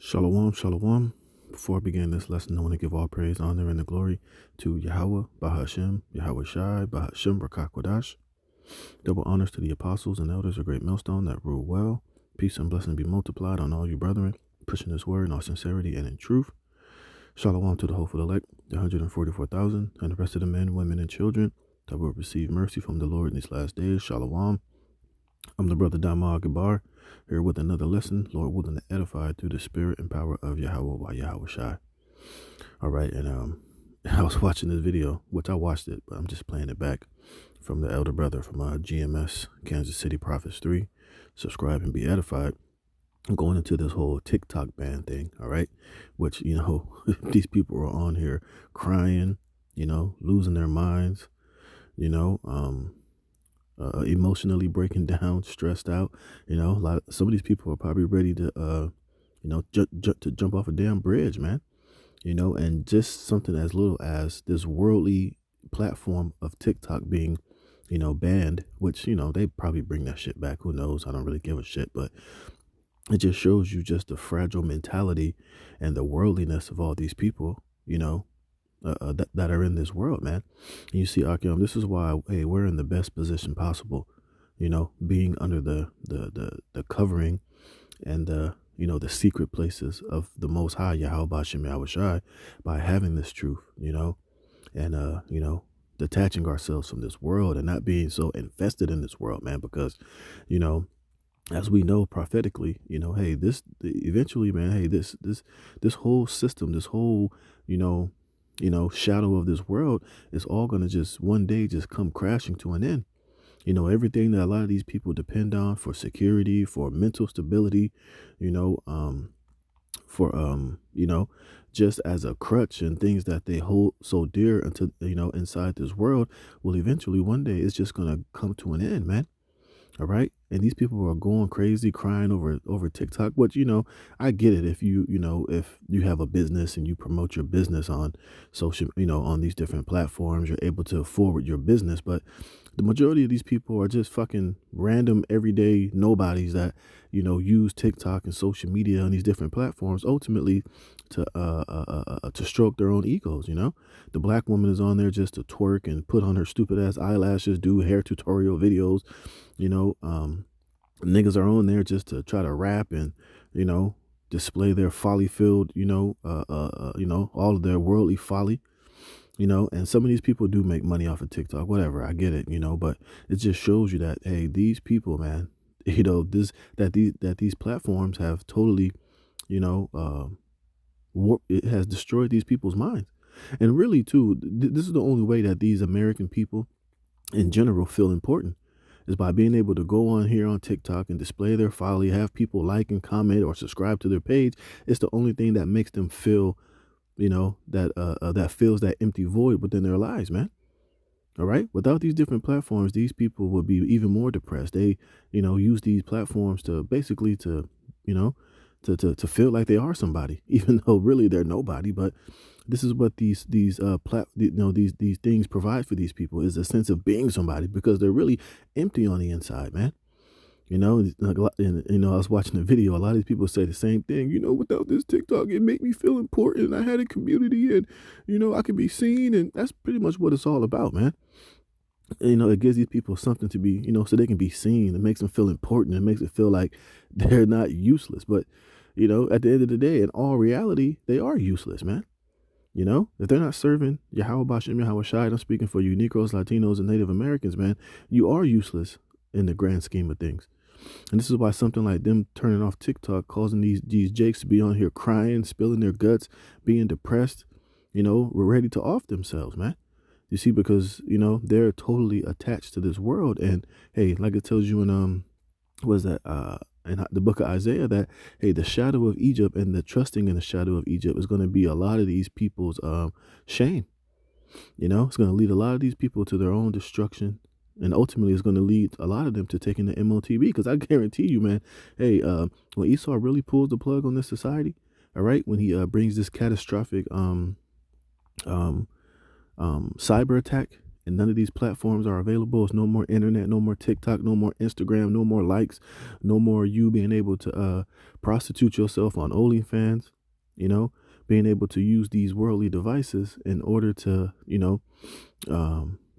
Shalom, shalom. Before I begin this lesson, I want to give all praise, honor, and the glory to Yahweh, Bahashem, Yahweh Shai, Bahashem, Rakakwadash. Double honors to the apostles and elders of Great Millstone that rule well. Peace and blessing be multiplied on all you brethren, pushing this word in all sincerity and in truth. Shalom to the hopeful elect, the 144,000, and the rest of the men, women, and children that will receive mercy from the Lord in these last days. Shalom. I'm the brother Damar Gabar, here with another lesson, Lord willing to edify through the spirit and power of Yahweh by Yahweh Shai. All right, and I was watching this video, which I watched it, but I'm just playing it back from the elder brother from GMS, Kansas City Prophets 3. Subscribe and be edified. I'm going into this whole TikTok ban thing, all right, which, these people are on here crying, losing their minds, emotionally breaking down, stressed out. Some of these people are probably ready to, to jump off a damn bridge, man. And just something as little as this worldly platform of TikTok being, banned, which, they probably bring that shit back. Who knows? I don't really give a shit, but it just shows you just the fragile mentality and the worldliness of all these people, that are in this world, man. And you see, Akim, this is why, hey, we're in the best position possible, being under the covering and the secret places of the Most High, Yahweh Bashem Yahweh Shai, by having this truth, and detaching ourselves from this world and not being so invested in this world, man, because, as we know prophetically, hey, this eventually, man, hey, this whole system, this whole, shadow of this world is all going to just one day just come crashing to an end. Everything that a lot of these people depend on for security, for mental stability, for, just as a crutch and things that they hold so dear until, inside this world will eventually one day it's just going to come to an end, man. All right. And these people are going crazy, crying over TikTok. But, I get it. If if you have a business and you promote your business on social, on these different platforms, you're able to forward your business. But the majority of these people are just fucking random, everyday nobodies that, use TikTok and social media on these different platforms ultimately to stroke their own egos. The black woman is on there just to twerk and put on her stupid ass eyelashes, do hair tutorial videos. Niggas are on there just to try to rap and, display their folly filled, all of their worldly folly, and some of these people do make money off of TikTok, whatever. I get it, but it just shows you that, hey, these people, man, these platforms have totally, it has destroyed these people's minds. And really too, this is the only way that these American people in general feel important, is by being able to go on here on TikTok and display their folly, have people like and comment or subscribe to their page. It's the only thing that makes them feel, that fills that empty void within their lives, man. All right. Without these different platforms, these people would be even more depressed. They, use these platforms to basically to feel like they are somebody, even though really they're nobody. But this is what these things provide for these people, is a sense of being somebody, because they're really empty on the inside, man. I was watching a video. A lot of these people say the same thing. Without this TikTok, it made me feel important. I had a community, and I could be seen, and that's pretty much what it's all about, man. It gives these people something to be, so they can be seen. It makes them feel important. It makes it feel like they're not useless. But, at the end of the day, in all reality, they are useless, man. If they're not serving Yahweh Bashem Yahweh Shai, I'm speaking for you Negroes, Latinos, and Native Americans, man, you are useless in the grand scheme of things. And this is why something like them turning off TikTok, causing these jakes to be on here crying, spilling their guts, being depressed, we're ready to off themselves, man. You see, because, they're totally attached to this world. And hey, like it tells you in, in the book of Isaiah, that, hey, the shadow of Egypt and the trusting in the shadow of Egypt is going to be a lot of these people's shame. It's going to lead a lot of these people to their own destruction. And ultimately, it's going to lead a lot of them to taking the MOTB. Because I guarantee you, man, hey, when Esau really pulls the plug on this society, all right, when he brings this catastrophic cyber attack and none of these platforms are available. It's no more internet, no more TikTok, no more Instagram, no more likes, no more you being able to prostitute yourself on OnlyFans, you know, being able to use these worldly devices in order to,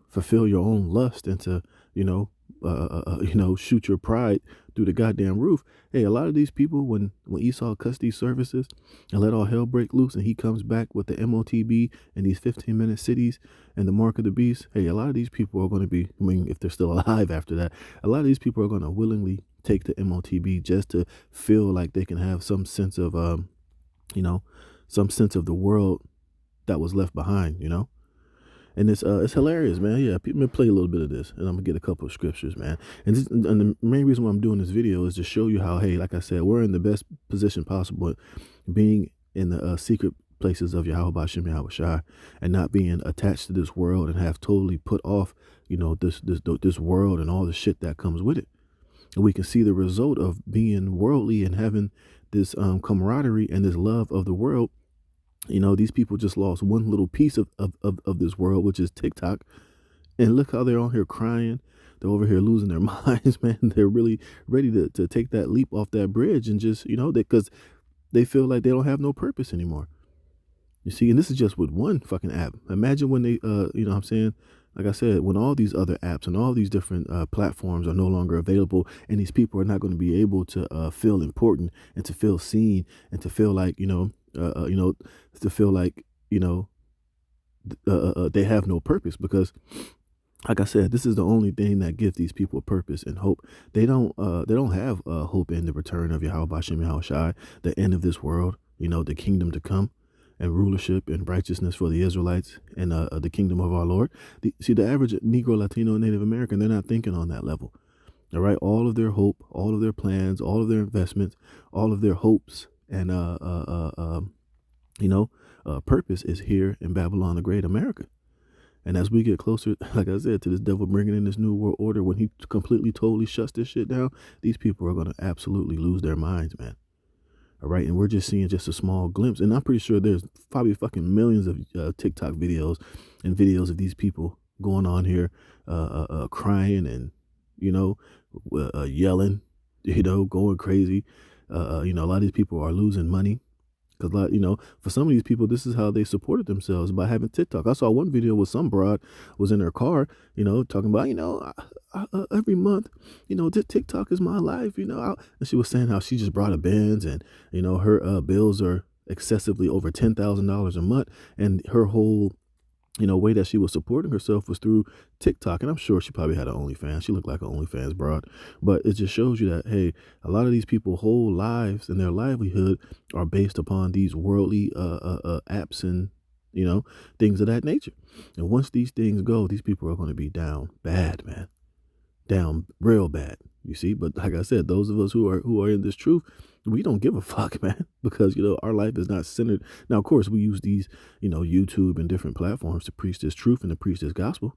fulfill your own lust and to, shoot your pride through the goddamn roof. Hey, a lot of these people, when Esau cuts these services and let all hell break loose, and he comes back with the MOTB and these 15-minute cities and the mark of the beast. Hey, a lot of these people are going to be, I mean, if they're still alive after that, a lot of these people are going to willingly take the MOTB just to feel like they can have some sense of, some sense of the world that was left behind, And it's hilarious, man. Yeah, let me play a little bit of this, and I'm gonna get a couple of scriptures, man. And the main reason why I'm doing this video is to show you how, hey, like I said, we're in the best position possible, being in the secret places of Yahweh Bashem Yahweh Shai, and not being attached to this world and have totally put off, this world and all the shit that comes with it. And we can see the result of being worldly and having this camaraderie and this love of the world. These people just lost one little piece of this world, which is TikTok. And look how they're on here crying. They're over here losing their minds, man. They're really ready to take that leap off that bridge and just, because they feel like they don't have no purpose anymore. You see, and this is just with one fucking app. Imagine when they, what I'm saying? Like I said, when all these other apps and all these different platforms are no longer available, and these people are not going to be able to feel important and to feel seen and to feel like, to feel like, they have no purpose, because like I said, this is the only thing that gives these people purpose and hope. They don't have hope in the return of Yahweh Bashem Yahweh Shai, the end of this world, the kingdom to come, and rulership and righteousness for the Israelites and the kingdom of our Lord. The average Negro, Latino, and Native American, they're not thinking on that level. All right, all of their hope, all of their plans, all of their investments, all of their hopes and purpose is here in Babylon the Great, America. And as we get closer, like I said, to this devil bringing in this new world order, when he completely, totally shuts this shit down, these people are going to absolutely lose their minds, man. All right. And we're just seeing just a small glimpse. And I'm pretty sure there's probably fucking millions of TikTok videos and videos of these people going on here, crying and, yelling, going crazy. A lot of these people are losing money. Because, for some of these people, this is how they supported themselves, by having TikTok. I saw one video where some broad was in her car, talking about, every month, TikTok is my life, and she was saying how she just brought a Benz and, her bills are excessively over $10,000 a month. And her whole, way that she was supporting herself was through TikTok. And I'm sure she probably had an OnlyFans. She looked like an OnlyFans broad. But it just shows you that, hey, a lot of these people's whole lives and their livelihood are based upon these worldly apps and, things of that nature. And once these things go, these people are going to be down bad, man. Down real bad, you see. But like I said, those of us who are in this truth, we don't give a fuck, man, because our life is not centered. Now, of course, we use these, YouTube and different platforms to preach this truth and to preach this gospel.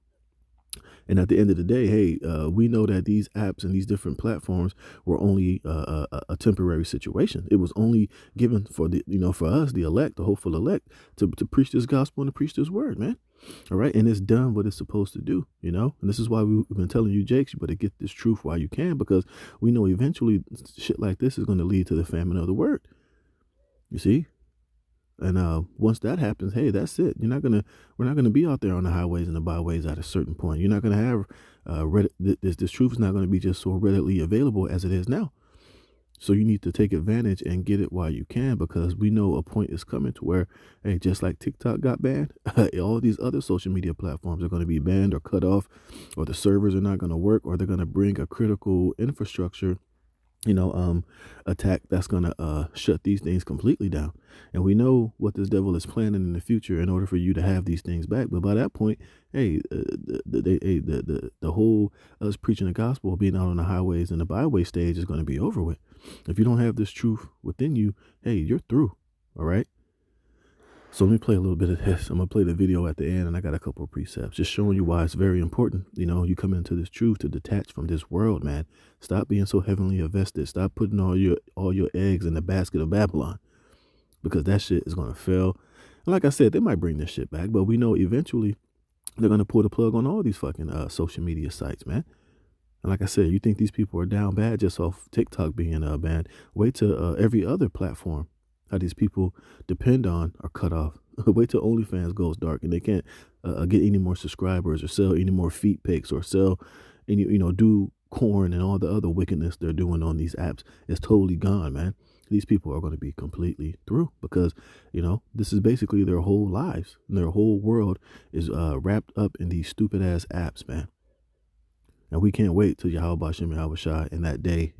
And at the end of the day, hey, we know that these apps and these different platforms were only a temporary situation. It was only given for the, for us, the elect, the hopeful elect, to preach this gospel and to preach this word, man. All right. And it's done what it's supposed to do, And this is why we've been telling you, Jakes, you better get this truth while you can, because we know eventually shit like this is going to lead to the famine of the word. You see? And once that happens, hey, that's it. We're not gonna be out there on the highways and the byways at a certain point. You're not gonna have this truth is not gonna be just so readily available as it is now. So you need to take advantage and get it while you can, because we know a point is coming to where, hey, just like TikTok got banned, all these other social media platforms are going to be banned or cut off, or the servers are not going to work, or they're going to bring a critical infrastructure attack that's gonna shut these things completely down. And we know what this devil is planning in the future in order for you to have these things back. But by that point, hey, the whole us preaching the gospel, being out on the highways and the byway stage is going to be over with. If you don't have this truth within you, hey, you're through. All right. So let me play a little bit of this. I'm going to play the video at the end, and I got a couple of precepts just showing you why it's very important. You come into this truth to detach from this world, man. Stop being so heavenly invested. Stop putting all your eggs in the basket of Babylon, because that shit is going to fail. And like I said, they might bring this shit back, but we know eventually They're gonna pull the plug on all these fucking social media sites, man. And like I said, you think these people are down bad just off TikTok being banned? Wait till every other platform how these people depend on are cut off. Wait till OnlyFans goes dark and they can't get any more subscribers or sell any more feet pics or sell any, do corn and all the other wickedness they're doing on these apps. It's totally gone, man. These people are going to be completely through because, this is basically their whole lives. And their whole world is wrapped up in these stupid ass apps, man. And we can't wait till Yahweh Shem Yahweh Shai in that day,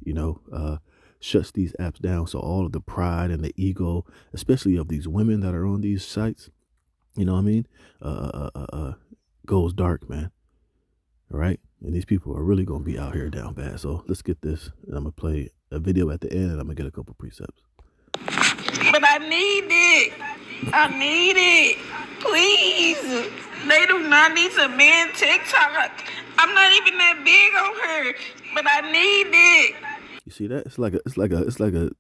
shuts these apps down. So all of the pride and the ego, especially of these women that are on these sites, you know what I mean, goes dark, man. All right. And these people are really going to be out here down bad. So let's get this. And I'm going to play a video at the end and I'm going to get a couple precepts. But I need it. I need it. Please. They do not need to ban TikTok. I'm not even that big on her, but I need it. You see that? It's like a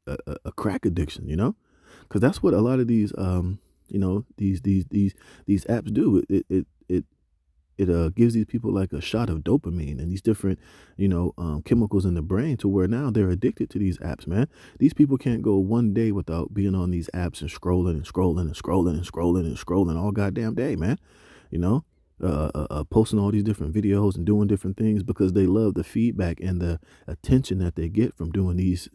crack addiction, because that's what a lot of these these apps do. It gives these people like a shot of dopamine and these different chemicals in the brain to where now they're addicted to these apps, man. These people can't go one day without being on these apps and scrolling and scrolling and scrolling and scrolling and scrolling all goddamn day, man. Posting all these different videos and doing different things because they love the feedback and the attention that they get from doing these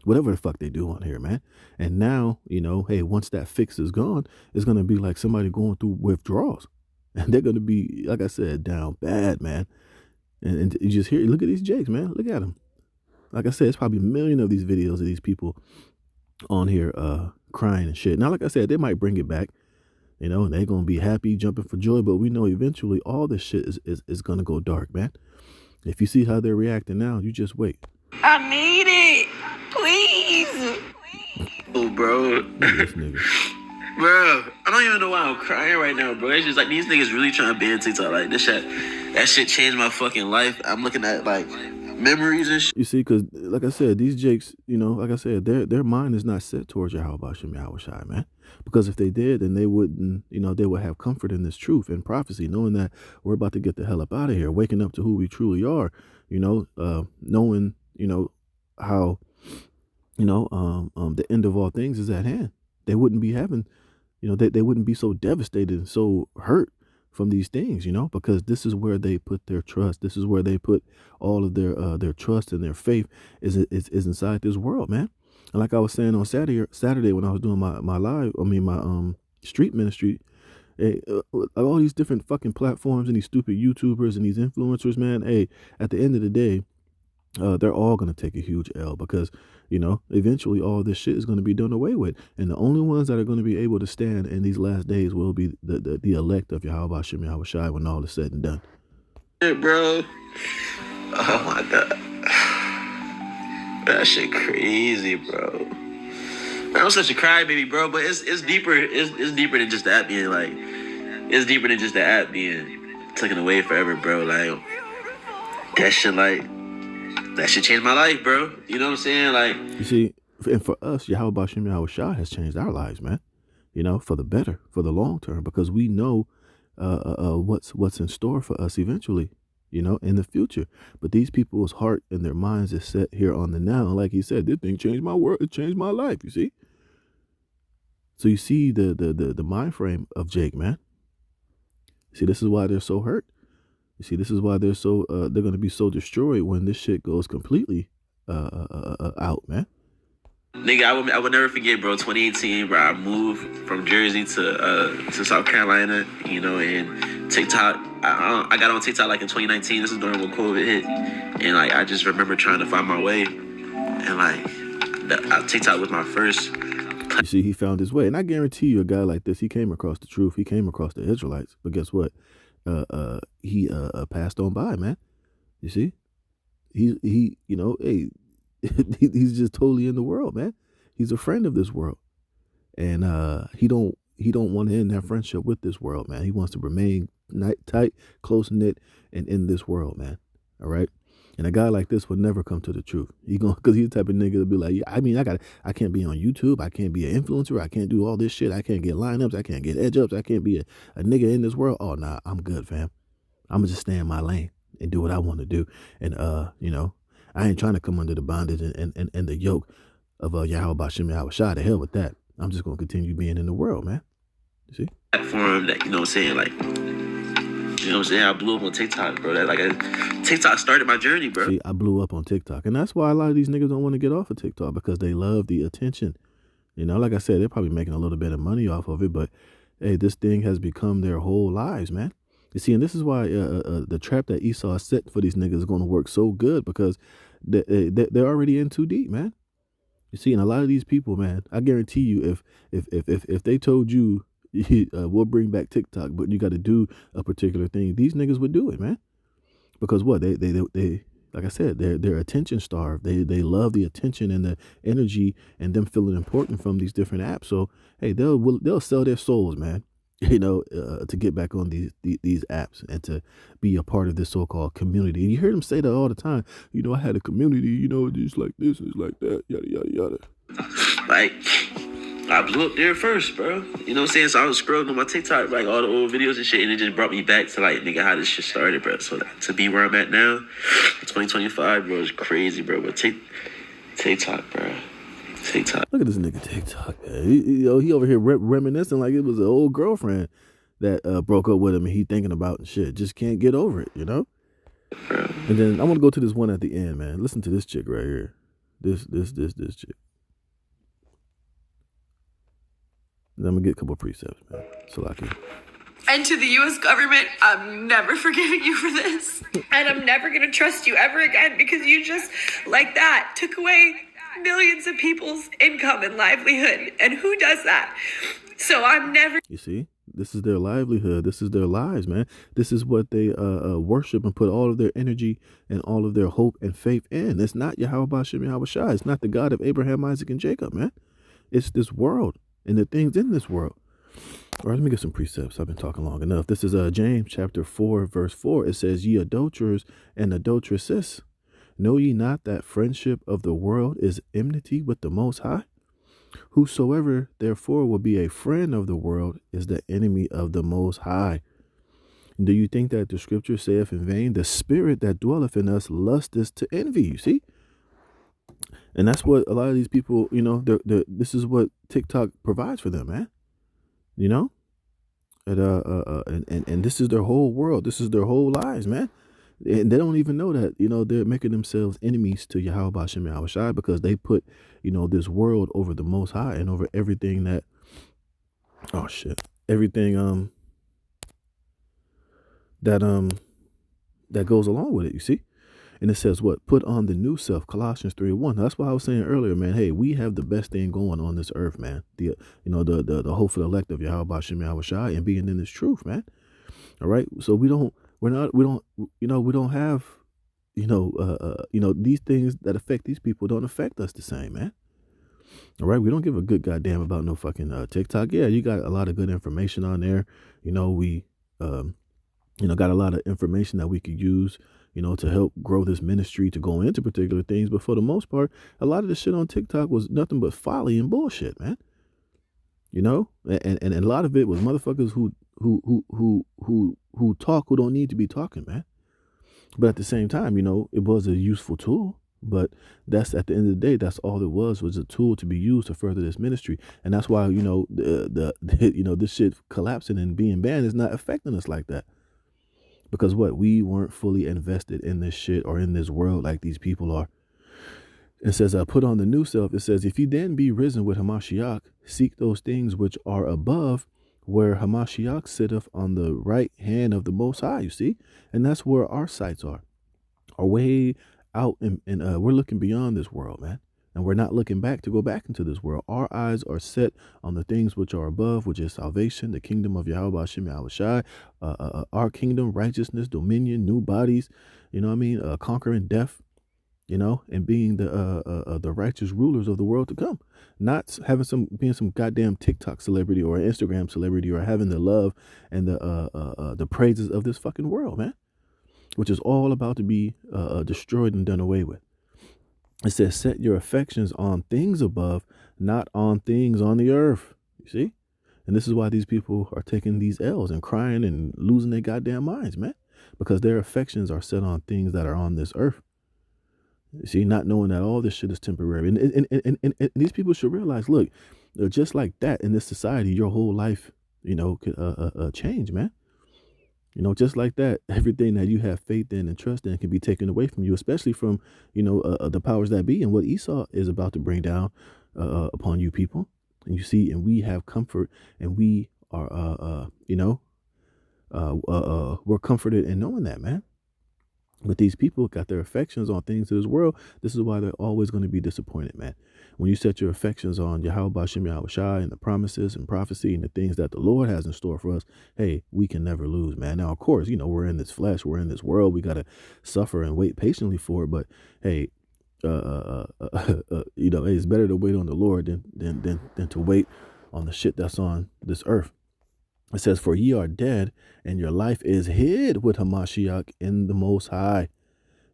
whatever the fuck they do on here, man. And now, hey, once that fix is gone, it's going to be like somebody going through withdrawals. And they're going to be, like I said, down bad, man. And you just look at these jakes, man. Look at them. Like I said, it's probably a million of these videos of these people on here crying and shit. Now, like I said, they might bring it back. And they're going to be happy, jumping for joy. But we know eventually all this shit is going to go dark, man. If you see how they're reacting now, you just wait. I need it. Please. Oh, bro. This nigga. Bro, I don't even know why I'm crying right now, bro. It's just like these niggas really trying to ban TikTok. Like, that shit changed my fucking life. I'm looking at, like, memories and shit. You see, because, like I said, these jakes, like I said, their mind is not set towards Yahweh Shem Yahweh Shai, man. Because if they did, then they wouldn't, they would have comfort in this truth and prophecy, knowing that we're about to get the hell up out of here, waking up to who we truly are, knowing, how, the end of all things is at hand. They wouldn't be having, they wouldn't be so devastated and so hurt from these things, because this is where they put their trust. This is where they put all of their trust and their faith is inside this world, man. And like I was saying on Saturday when I was doing my street ministry, all these different fucking platforms and these stupid YouTubers and these influencers, man. Hey, at the end of the day, they're all going to take a huge L because, eventually all this shit is going to be done away with. And the only ones that are going to be able to stand in these last days will be the elect of Yahweh Shem Yahweh Shai when all is said and done. Hey, bro. Oh, my God. That shit crazy, bro. Man, I'm such a crybaby, bro, but it's deeper. It's deeper than just the app being, like, it's deeper than just the app being taken away forever, bro. Like, that shit changed my life, bro. You know what I'm saying? Like, you see, and for us, Yahweh Shem Yahweh Shai has changed our lives, man. For the better, for the long term, because we know what's in store for us eventually, in the future. But these people's heart and their minds is set here on the now. Like he said, this thing changed my world. It changed my life. You see. So you see the mind frame of Jake, man. See, this is why they're so hurt. You see, this is why they're so they're going to be so destroyed when this shit goes completely out, man. Nigga, I would never forget, bro. 2018, bro. I moved from Jersey to South Carolina, and TikTok. I got on TikTok like in 2019. This is during when COVID hit, and like I just remember trying to find my way, and like TikTok was my first. You see, he found his way, and I guarantee you, a guy like this, he came across the truth. He came across the Israelites, but guess what? He passed on by, man. You see, he hey. He's just totally in the world, man. He's a friend of this world, and he don't want to end that friendship with this world, man. He wants to remain tight, close knit, and in this world, man. All right. And a guy like this would never come to the truth. Cause he's the type of nigga to be like, yeah, I mean, I can't be on YouTube. I can't be an influencer. I can't do all this shit. I can't get lineups. I can't get edge ups. I can't be a nigga in this world. Oh, nah, I'm good, fam. I'm gonna just stay in my lane and do what I want to do. And, I ain't trying to come under the bondage and the yoke of Yahweh Bashim Yahweh Shah. To hell with that. I'm just gonna continue being in the world, man. You see? Platform that, you know what I'm saying, like, you know what I'm saying? I blew up on TikTok, bro. TikTok started my journey, bro. See, I blew up on TikTok. And that's why a lot of these niggas don't want to get off of TikTok, because they love the attention. You know, like I said, they're probably making a little bit of money off of it, but hey, this thing has become their whole lives, man. You see, and this is why the trap that Esau set for these niggas is going to work so good, because they're already in too deep, man. You see, and a lot of these people, man, I guarantee you, if they told you, we'll bring back TikTok, but you got to do a particular thing, these niggas would do it, man. Because what they like I said, they're attention starved. They love the attention and the energy and them feeling important from these different apps. So hey, they'll sell their souls, man. You know, to get back on these apps and to be a part of this so-called community. And you hear them say that all the time. You know, I had a community. You know, just like this, is like that, yada yada yada. Like, I blew up there first, bro. You know what I'm saying? So I was scrolling on my TikTok, like all the old videos and shit, and it just brought me back to like, nigga, how this shit started, bro. So to be where I'm at now, 2025, bro, is crazy, bro. But TikTok, bro. TikTok. Look at this nigga TikTok, man. He over here reminiscing like it was an old girlfriend that broke up with him and he thinking about and shit. Just can't get over it, you know? Bro. And then I want to go to this one at the end, man. Listen to this chick right here. This chick. Then I'm going to get a couple of precepts, man. Salaki. And to the U.S. government, I'm never forgiving you for this. And I'm never going to trust you ever again, because you just, like that, took away millions of people's income and livelihood. And who does that? So I'm never... You see? This is their livelihood. This is their lives, man. This is what they worship and put all of their energy and all of their hope and faith in. It's not Yahweh Bashim Yahweh Shai. It's not the God of Abraham, Isaac, and Jacob, man. It's this world and the things in this world. All right, let me get some precepts. I've been talking long enough. This is James chapter 4, verse 4. It says, ye adulterers and adulteresses, know ye not that friendship of the world is enmity with the Most High? Whosoever therefore will be a friend of the world is the enemy of the Most High. Do you think that the scripture saith in vain, the spirit that dwelleth in us lusteth to envy? You see? And that's what a lot of these people, you know, this is what TikTok provides for them, man. You know? And this is their whole world. This is their whole lives, man. And they don't even know that, you know, they're making themselves enemies to Yahweh Bashim Yahweh Shai, because they put, you know, this world over the Most High and over everything that, oh shit, everything that goes along with it, you see? And it says what? Put on the new self, Colossians 3:1. That's why I was saying earlier, man, hey, we have the best thing going on this earth, man. The hope for the elect of Yahweh Bashim Yahweh Shai and being in this truth, man. All right. So we don't have, these things that affect these people don't affect us the same, man. All right. We don't give a good goddamn about no fucking TikTok. Yeah, you got a lot of good information on there. You know, we, got a lot of information that we could use, you know, to help grow this ministry, to go into particular things. But for the most part, a lot of the shit on TikTok was nothing but folly and bullshit, man. You know, and a lot of it was motherfuckers who talk who don't need to be talking, man. But at the same time, you know, it was a useful tool. But that's, at the end of the day, that's all it was a tool to be used to further this ministry. And that's why, you know, this shit collapsing and being banned is not affecting us like that. Because what? We weren't fully invested in this shit or in this world like these people are. It says, put on the new self. It says, if you then be risen with Hamashiach, seek those things which are above, where Hamashiach sitteth on the right hand of the Most High, you see? And that's where our sights are way out, and we're looking beyond this world, man. And we're not looking back to go back into this world. Our eyes are set on the things which are above, which is salvation, the kingdom of Yahweh Bashim Yahweh Shai, our kingdom, righteousness, dominion, new bodies, you know what I mean? Conquering death, you know, and being the righteous rulers of the world to come. Not having being some goddamn TikTok celebrity or an Instagram celebrity, or having the love and the praises of this fucking world, man. which is all about to be destroyed and done away with. It says, set your affections on things above, not on things on the earth. You see? And this is why these people are taking these L's and crying and losing their goddamn minds, man. Because their affections are set on things that are on this earth. You see, not knowing that all this shit is temporary. And these people should realize, look, just like that in this society, your whole life, could change, man. Just like that, everything that you have faith in and trust in can be taken away from you, especially from, the powers that be and what Esau is about to bring down upon you people. And you see, and we have comfort, and we are, we're comforted in knowing that, man. But these people got their affections on things of this world. This is why they're always going to be disappointed, man. When you set your affections on Yahweh Bashem Yahweh Shai and the promises and prophecy and the things that the Lord has in store for us, hey, we can never lose, man. Now, of course, we're in this flesh, we're in this world, we got to suffer and wait patiently for it. But hey, it's better to wait on the Lord than to wait on the shit that's on this earth. It says, for ye are dead, and your life is hid with Hamashiach in the Most High.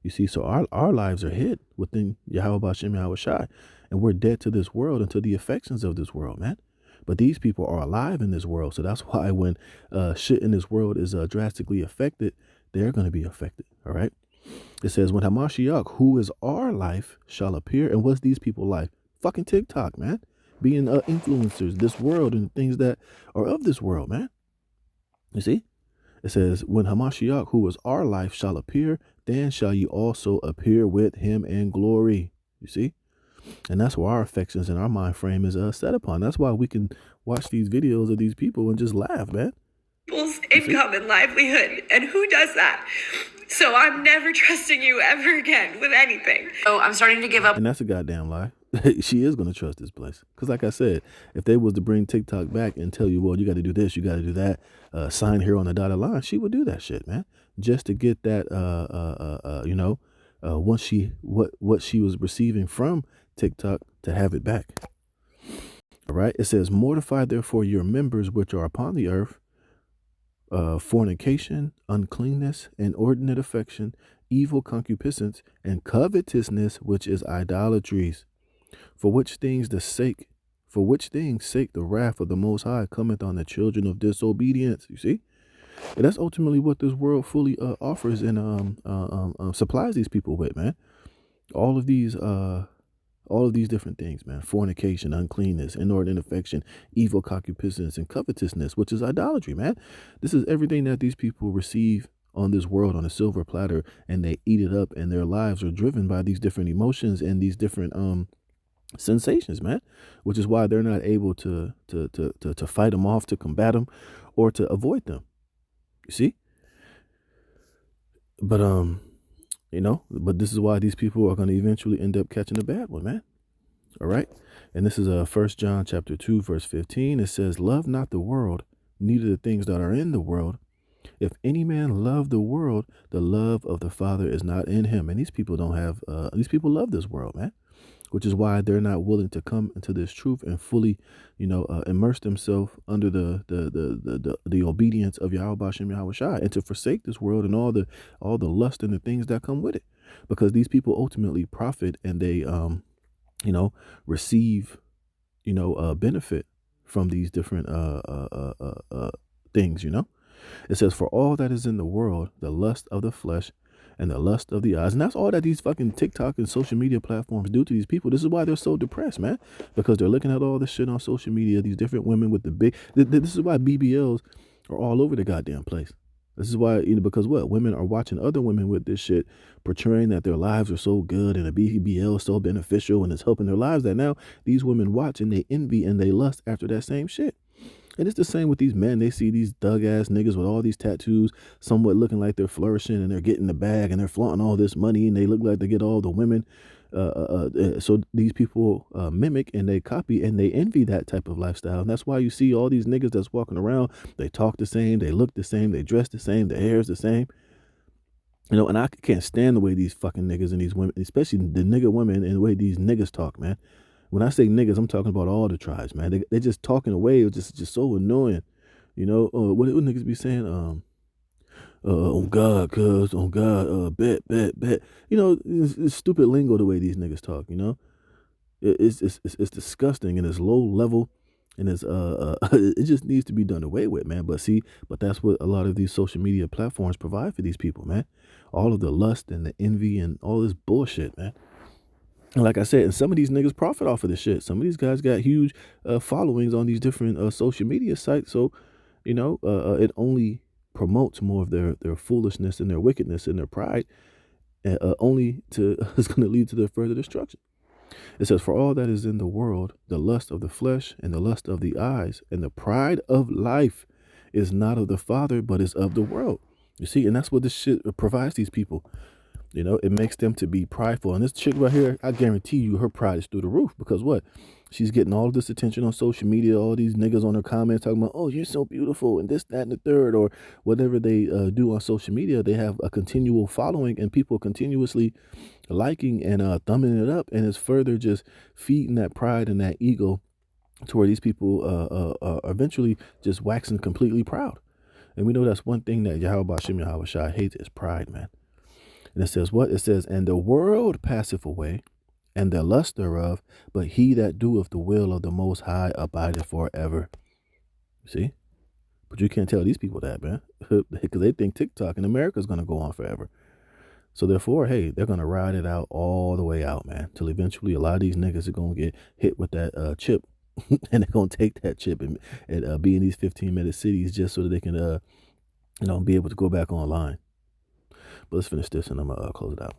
You see, so our lives are hid within Yahweh Bashem Yahweh Shai, and we're dead to this world and to the affections of this world, man. But these people are alive in this world, so that's why when shit in this world is drastically affected, they're going to be affected, all right? It says, when Hamashiach, who is our life, shall appear. And what's these people life? Fucking TikTok, man. Being influencers, this world, and things that are of this world, man. You see? It says, when Hamashiach, who is our life, shall appear, then shall you also appear with him in glory. You see? And that's where our affections and our mind frame is set upon. That's why we can watch these videos of these people and just laugh, man. People's income and livelihood. And who does that? So I'm never trusting you ever again with anything. So I'm starting to give up. And that's a goddamn lie. She is going to trust this place. Because like I said, if they was to bring TikTok back and tell you, well, you got to do this, you got to do that, sign here on the dotted line, she would do that shit, man. Just to get that, what she was receiving from TikTok to have it back. All right. It says, mortify therefore your members which are upon the earth, fornication, uncleanness, inordinate affection, evil concupiscence, and covetousness, which is idolatries. For which things sake the wrath of the Most High cometh on the children of disobedience. You see, and that's ultimately what this world fully offers and supplies these people with, man. All of these different things, man. Fornication, uncleanness, inordinate affection, evil concupiscence, and covetousness, which is idolatry, man. This is everything that these people receive on this world on a silver platter, and they eat it up, and their lives are driven by these different emotions and these different sensations, man, which is why they're not able to fight them off, to combat them, or to avoid them. You see? But but this is why these people are going to eventually end up catching a bad one, man. All right. And this is 1 John chapter 2, verse 15. It says, love not the world, neither the things that are in the world. If any man love the world, the love of the Father is not in him. And these people don't have, these people love this world, man, which is why they're not willing to come into this truth and fully, immerse themselves under the obedience of Yahweh Bashem Yahweh Shai, and to forsake this world and all the lust and the things that come with it, because these people ultimately profit and they, receive, benefit from these different things, It says, for all that is in the world, the lust of the flesh and the lust of the eyes. And that's all that these fucking TikTok and social media platforms do to these people. This is why they're so depressed, man, because they're looking at all this shit on social media, these different women with the big, this is why BBLs are all over the goddamn place. This is why, because what? Women are watching other women with this shit, portraying that their lives are so good and a BBL is so beneficial and it's helping their lives, that now these women watch and they envy and they lust after that same shit. And it's the same with these men. They see these thug ass niggas with all these tattoos, somewhat looking like they're flourishing and they're getting the bag and they're flaunting all this money and they look like they get all the women. So these people mimic and they copy and they envy that type of lifestyle. And that's why you see all these niggas that's walking around. They talk the same, they look the same, they dress the same, their hair is the same. And I can't stand the way these fucking niggas and these women, especially the nigga women, and the way these niggas talk, man. When I say niggas, I'm talking about all the tribes, man. They just talking away. It's just so annoying. What niggas be saying? On God, cuz, on God, bet. You know, it's stupid lingo the way these niggas talk. You know, it's disgusting and it's low level, and it just needs to be done away with, man. But that's what a lot of these social media platforms provide for these people, man. All of the lust and the envy and all this bullshit, man. And like I said, and some of these niggas profit off of this shit. Some of these guys got huge followings on these different social media sites. So, you know, it only promotes more of their foolishness and their wickedness and their pride. Only to is going to lead to their further destruction. It says, "For all that is in the world, the lust of the flesh and the lust of the eyes and the pride of life is not of the Father, but is of the world." You see, and that's what this shit provides these people. You know, it makes them to be prideful. And this chick right here, I guarantee you her pride is through the roof. Because what? She's getting all this attention on social media, all these niggas on her comments talking about, oh, you're so beautiful, and this, that, and the third, or whatever they do on social media. They have a continual following and people continuously liking and thumbing it up. And it's further just feeding that pride and that ego to where these people are eventually just waxing completely proud. And we know that's one thing that Yahweh Shem Yahweh Shai hates is pride, man. And it says what? It says, "And the world passeth away, and the lust thereof, but he that doeth the will of the Most High abideth forever." See? But you can't tell these people that, man, because they think TikTok in America is going to go on forever. So therefore, hey, they're going to ride it out all the way out, man, till eventually a lot of these niggas are going to get hit with that chip, and they're going to take that chip and be in these 15-minute cities just so that they can, be able to go back online. But let's finish this and I'm going to close it out.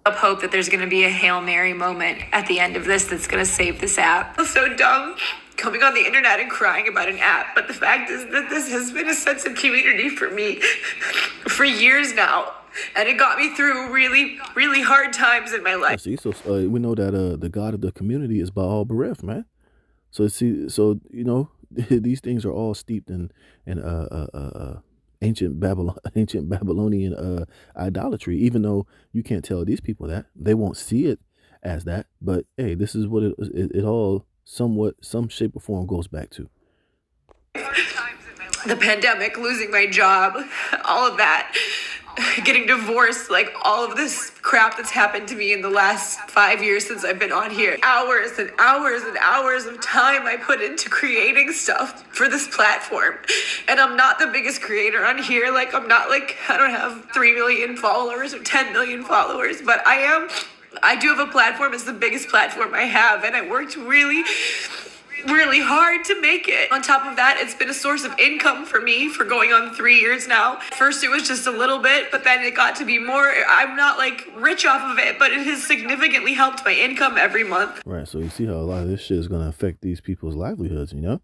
Hope that there's going to be a Hail Mary moment at the end of this that's going to save this app. I feel so dumb coming on the internet and crying about an app, but the fact is that this has been a sense of community for me for years now, and it got me through really, really hard times in my life. See, so we know that the God of the community is Baal Berith, man. So these things are all steeped in ancient Babylonian idolatry. Even though you can't tell these people that, they won't see it as that. But hey, this is what it all somewhat, some shape or form goes back to. The pandemic, losing my job, all of that, getting divorced, like all of this crap that's happened to me in the last 5 years since I've been on here. Hours and hours and hours of time I put into creating stuff for this platform. And I'm not the biggest creator on here. Like, I don't have 3 million followers or 10 million followers, but I do have a platform. It's the biggest platform I have. And I worked really hard to make it. On top of that, it's been a source of income for me for going on 3 years now. First, it was just a little bit, but then it got to be more. I'm not like rich off of it, but it has significantly helped my income every month. Right. So you see how a lot of this shit is going to affect these people's livelihoods, you know?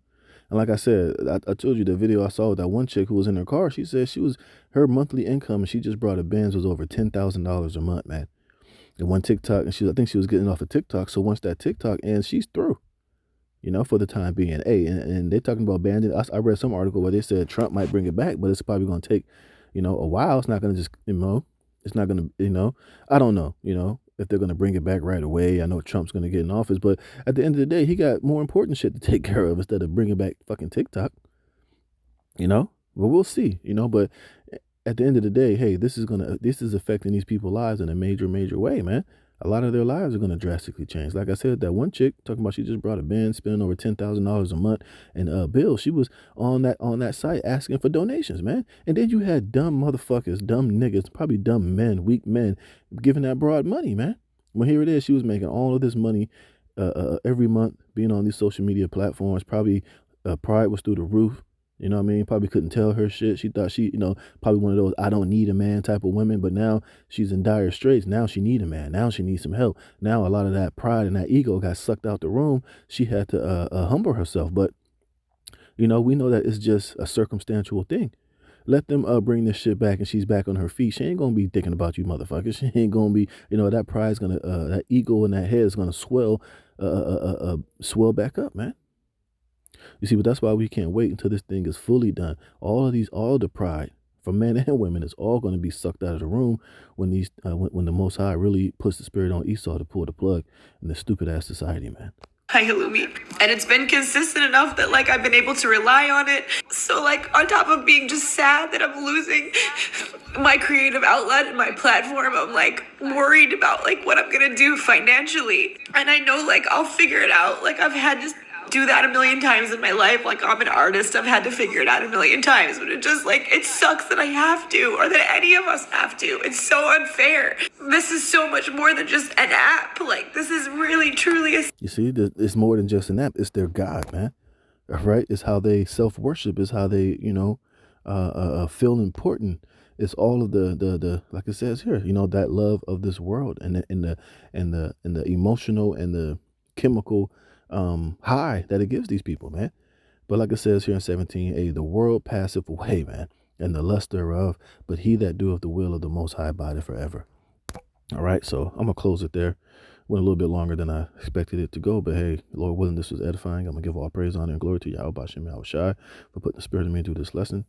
And like I said, I told you the video I saw with that one chick who was in her car. She said her monthly income, and she just brought a Benz, was over $10,000 a month, man. And one TikTok, and I think she was getting off of TikTok. So once that TikTok ends, she's through. You know, for the time being. Hey, and they're talking about banning. I read some article where they said Trump might bring it back, but it's probably going to take, a while. It's not going to just, it's not going to, I don't know, if they're going to bring it back right away. I know Trump's going to get in office, but at the end of the day, he got more important shit to take care of instead of bringing back fucking TikTok, but we'll see, but at the end of the day, hey, this is affecting these people's lives in a major, major way, man. A lot of their lives are going to drastically change. Like I said, that one chick talking about she just brought a Benz, spending over $10,000 a month, and Bill, she was on that site asking for donations, man. And then you had dumb motherfuckers, dumb niggas, probably dumb men, weak men, giving that broad money, man. Well, here it is. She was making all of this money every month, being on these social media platforms. Probably pride was through the roof. You know what I mean? Probably couldn't tell her shit. She thought she, probably one of those I don't need a man type of women. But now she's in dire straits. Now she need a man. Now she needs some help. Now a lot of that pride and that ego got sucked out the room. She had to humble herself. But, we know that it's just a circumstantial thing. Let them bring this shit back and she's back on her feet. She ain't going to be thinking about you motherfuckers. She ain't going to be, that pride's going to, that ego in that head is going to swell back up, man. You see, but that's why we can't wait until this thing is fully done. All the pride from men and women is all going to be sucked out of the room when when the Most High really puts the spirit on Esau to pull the plug in this stupid ass society, man. Hi, Halloumi. And it's been consistent enough that like I've been able to rely on it. So like on top of being just sad that I'm losing my creative outlet and my platform, I'm like worried about like what I'm gonna do financially. And I know like I'll figure it out. Like I've had to do that a million times in my life. Like I'm an artist, I've had to figure it out a million times, but it just like, it sucks that I have to, or that any of us have to. It's so unfair. This is so much more than just an app. Like this is really truly a... You see, it's more than just an app. It's their God, man. Right? It's how they self-worship. It's how they, feel important. It's all of the like it says here, that love of this world and the emotional and the chemical high that it gives these people, man. But like it says here in 17, the world passeth away, man, and the lust thereof, but he that doeth the will of the Most High abideth forever. All right, so I'm gonna close it there. Went a little bit longer than I expected it to go, but hey, Lord willing, this was edifying. I'm gonna give all praise, honor, and glory to Yahweh Bashem Yahushai for putting the spirit in me to do this lesson.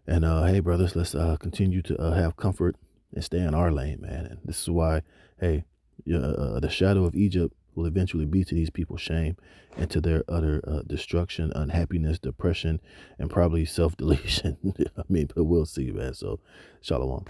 And hey, brothers, let's continue to have comfort and stay in our lane, man. And this is why, hey, the shadow of Egypt will eventually be to these people shame and to their utter destruction, unhappiness, depression, and probably self-deletion. I mean, but we'll see, man. So, shalom.